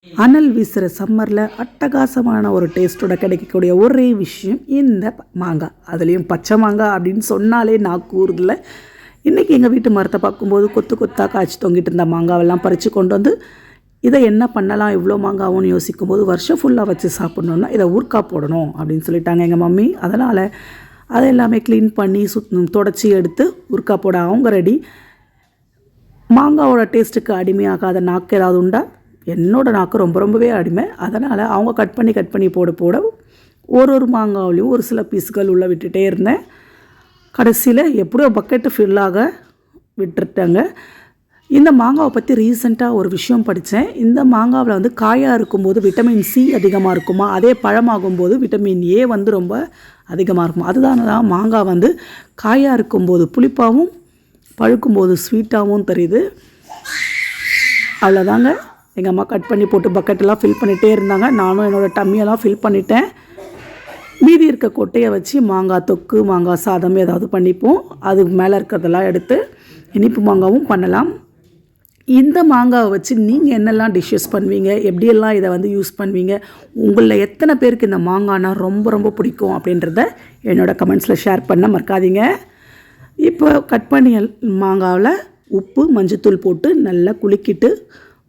அனல் வீசுகிற சம்மரில் அட்டகாசமான ஒரு டேஸ்ட்டோட கிடைக்கக்கூடிய ஒரே விஷயம் இந்த மாங்காய். அதுலேயும் பச்சை மாங்காய் அப்படின்னு சொன்னாலே நான் கூறுதில்ல. இன்றைக்கி எங்கள் வீட்டு மரத்தை பார்க்கும்போது கொத்து கொத்தாக காய்ச்சி தொங்கிட்டு இருந்த மாங்காவெல்லாம் பறித்து கொண்டு வந்து இதை என்ன பண்ணலாம் இவ்வளோ மாங்காவும்னு யோசிக்கும்போது வருஷம் ஃபுல்லாக வச்சு சாப்பிட்ணுன்னா இதை ஊறுக்காய் போடணும் அப்படின்னு சொல்லிட்டாங்க எங்கள் மம்மி. அதனால் அதை எல்லாமே க்ளீன் பண்ணி தொடச்சி எடுத்து ஊறுக்காய் போட அவங்க ரெடி. மாங்காவோட டேஸ்ட்டுக்கு அடிமையாகாத நாக்கு ஏதாவது உண்டா? என்னோடய நாக்கு ரொம்பவே அடிமை. அதனால் அவங்க கட் பண்ணி போட ஒரு மாங்காவிலையும் ஒரு சில பீஸுகள் உள்ளே விட்டுட்டே இருந்தேன். கடைசியில் எப்படியோ பக்கெட்டு ஃபில்லாக விட்டுட்டாங்க. இந்த மாங்காவை பற்றி ரீசெண்டாக ஒரு விஷயம் படித்தேன். இந்த மாங்காவில் வந்து காயாக இருக்கும்போது விட்டமின் சி அதிகமாக இருக்குமா, அதே பழமாகும்போது விட்டமின் ஏ வந்து ரொம்ப அதிகமாக இருக்குமா. அதுதான தான் மாங்காய் வந்து காயாக இருக்கும்போது புளிப்பாகவும் பழுக்கும்போது ஸ்வீட்டாகவும் தெரியுது. அவ்வளோதாங்க. எங்கள் அம்மா கட் பண்ணி போட்டு பக்கெட்டெல்லாம் ஃபில் பண்ணிகிட்டே இருந்தாங்க. நானும் என்னோடய டம்மியெல்லாம் ஃபில் பண்ணிட்டேன். மீதி இருக்க கொட்டையை வச்சு மாங்காய் தொக்கு, மாங்காய் சாதம் ஏதாவது பண்ணிப்போம். அது மேலே இருக்கிறதெல்லாம் எடுத்து இனிப்பு மாங்காவும் பண்ணலாம். இந்த மாங்காவை வச்சு நீங்கள் என்னெல்லாம் டிஷ்ஷஸ் பண்ணுவீங்க, எப்படியெல்லாம் இதை வந்து யூஸ் பண்ணுவீங்க, உங்களில் எத்தனை பேருக்கு இந்த மாங்காய்னா ரொம்ப பிடிக்கும் அப்படின்றத என்னோடய கமெண்ட்ஸில் ஷேர் பண்ண மறக்காதீங்க. இப்போ கட் பண்ணி மாங்காவில் உப்பு மஞ்சத்தூள் போட்டு நல்லா குலுக்கிட்டு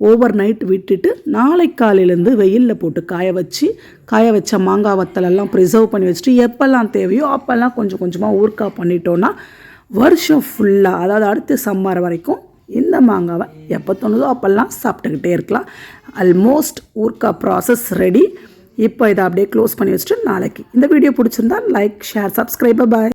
ஓவர் நைட் விட்டுட்டு நாளைக்கு காலையிலேருந்து வெயிலில் போட்டு காய வச்ச மாங்காய் வத்தலெல்லாம் ப்ரிசர்வ் பண்ணி வச்சுட்டு எப்போல்லாம் தேவையோ அப்போல்லாம் கொஞ்சமாக ஊறுக்காய் பண்ணிட்டோன்னா வருஷம் ஃபுல்லாக, அதாவது அடுத்த சம்மர் வரைக்கும் இந்த மாங்காவை எப்போ தோணுதோ அப்போல்லாம் சாப்பிட்டுக்கிட்டே இருக்கலாம். ஆல்மோஸ்ட் ஊறுக்காய் ப்ராசஸ் ரெடி. இப்போ இதை அப்படியே க்ளோஸ் பண்ணி வச்சுட்டு நாளைக்கு இந்த வீடியோ பிடிச்சிருந்தா லைக், ஷேர், சப்ஸ்கிரைப். பாய்.